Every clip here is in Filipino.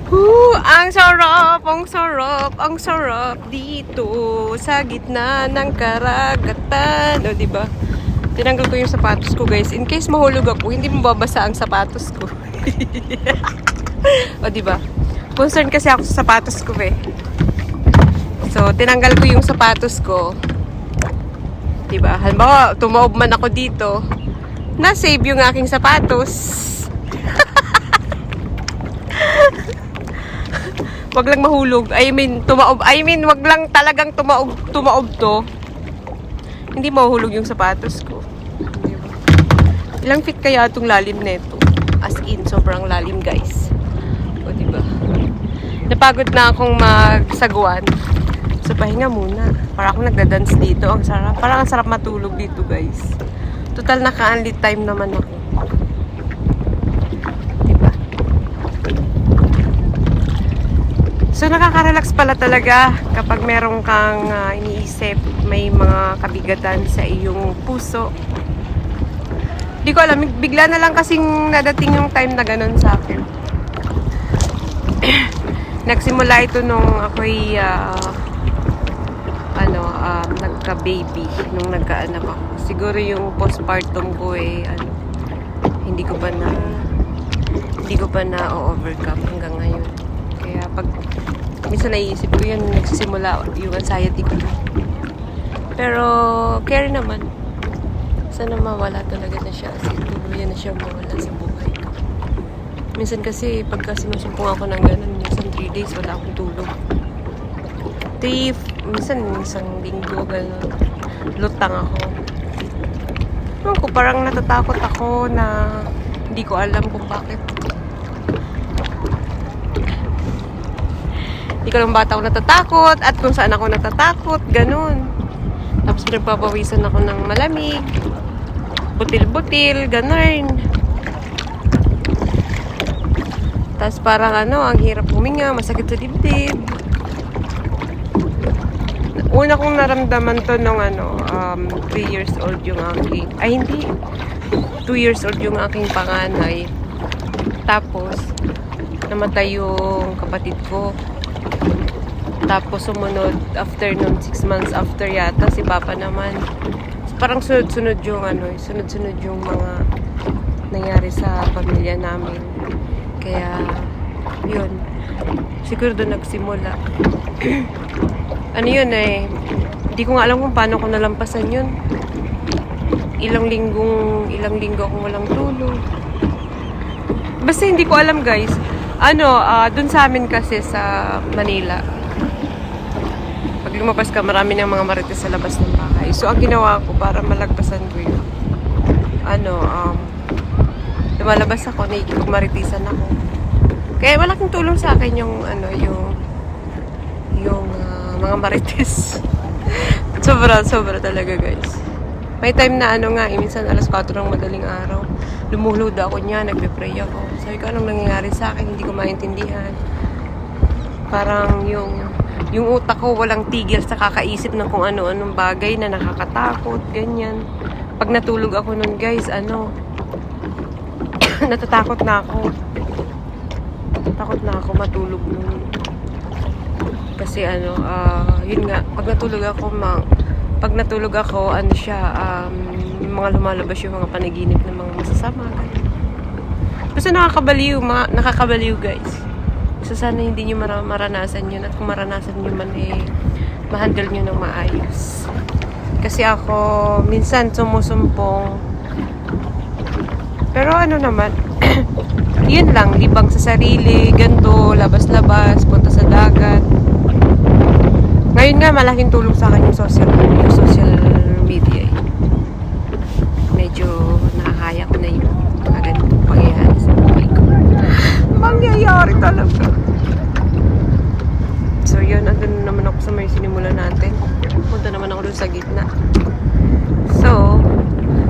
Ang sarap, ang sarap dito sa gitna ng karagatan. O, diba? Tinanggal ko yung sapatos ko, guys. In case mahulog ako, hindi mababasa ang sapatos ko. O, diba? Concern kasi ako sa sapatos ko, eh. So, tinanggal ko yung sapatos ko. Diba? Halimbawa, tumaob man ako dito, na-save yung aking sapatos. Wag lang mahulog. Tumaob. Wag lang talagang tumaob to. Hindi mahulog yung sapatos ko. Diba? Ilang feet kaya itong lalim nito? As in, sobrang lalim, guys. O, diba? Napagod na akong magsaguan. So, pahinga muna. Para akong nagda-dance dito. Ang sarap. Parang ang sarap matulog dito, guys. Total, naka-unlit time naman ako. So, nakaka-relax pala talaga kapag meron kang iniisip, may mga kabigatan sa iyong puso. Hindi ko alam, bigla na lang kasing nadating yung time na ganun sa akin. Nagsimula ito nung ako'y nagka-baby, nung nagkaanak ako. Siguro yung postpartum ko hindi ko pa na-overcome hanggang ngayon. Kaya pag minsan naiisip ko yan, nagsisimula yung anxiety ko. Pero, care naman. Sana mawala talaga na siya. Kasi tuluyan na siya mawala sa buhay ko. Minsan kasi, pagka sinusumpong ako ng ganun, minsan 3 days, wala akong tulog. Minsan, isang linggo, ganun. Lutang ako. Parang natatakot ako na hindi ko alam kung bakit. Hindi ko lang bata ako natatakot at kung saan ako natatakot, ganun. Tapos pinagpapawisan ako ng malamig, butil-butil, ganun. Tapos parang ang hirap huminga, masakit sa dibdib. Una kong naramdaman to nung 3 years old yung aking, 2 years old yung aking panganay. Tapos, namatay yung kapatid ko. Tapos sumunod, after nung 6 months after yata, si Papa naman. Parang sunod-sunod yung sunod-sunod yung mga nangyari sa pamilya namin. Kaya, yun. Siguro doon nagsimula. Hindi ko nga alam kung paano ko nalampasan yun. Ilang linggo akong walang tulog. Basta hindi ko alam, guys. Doon sa amin kasi sa Manila, pag lumabas ka, marami ng mga marites sa labas ng bahay. So, ang ginawa ko para malagpasan ko yun, lumalabas ako, maritisan ako. Kaya malaking tulong sa akin yung mga marites. sobra talaga, guys. May time na minsan alas 4 ng madaling araw, lumuhulod ako niya, nagpe-pray ako. Sabi ko, anong nangyayari sa akin? Hindi ko maintindihan. Parang yung utak ko walang tigil sa kakaisip ng kung ano-anong bagay na nakakatakot, ganyan. Pag natulog ako nun, guys, natatakot na ako. Takot na ako matulog nun. Kasi yun nga, pag natulog ako, yung mga lumalabas yung mga panaginip ng mga masasama. Basta nakakabaliw, guys. So, sana hindi nyo maranasan yun. At kung maranasan nyo man, ma-handle nyo ng maayos. Kasi ako, minsan sumusumpong. Pero naman, yun lang, libang sa sarili, ganto, labas-labas, punta sa dagat. Ngayon nga, malaking tulong sa akin yung social media. Medyo nakakaya ko na yung mga ganitong pangyayari sa buhay ko. Mangyayari talaga. So yun, andun naman ako sa may sinimula natin. Punta naman ako dun sa gitna. So,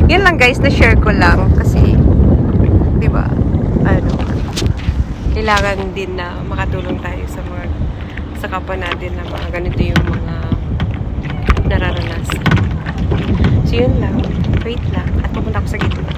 yun lang, guys, na-share ko lang. Kasi, diba, kailangan din na makatulong tayo sa kapwa natin na mga ganito yung mga nararanasan. So yun lang, wait lang, at pupunta ako sa gitna.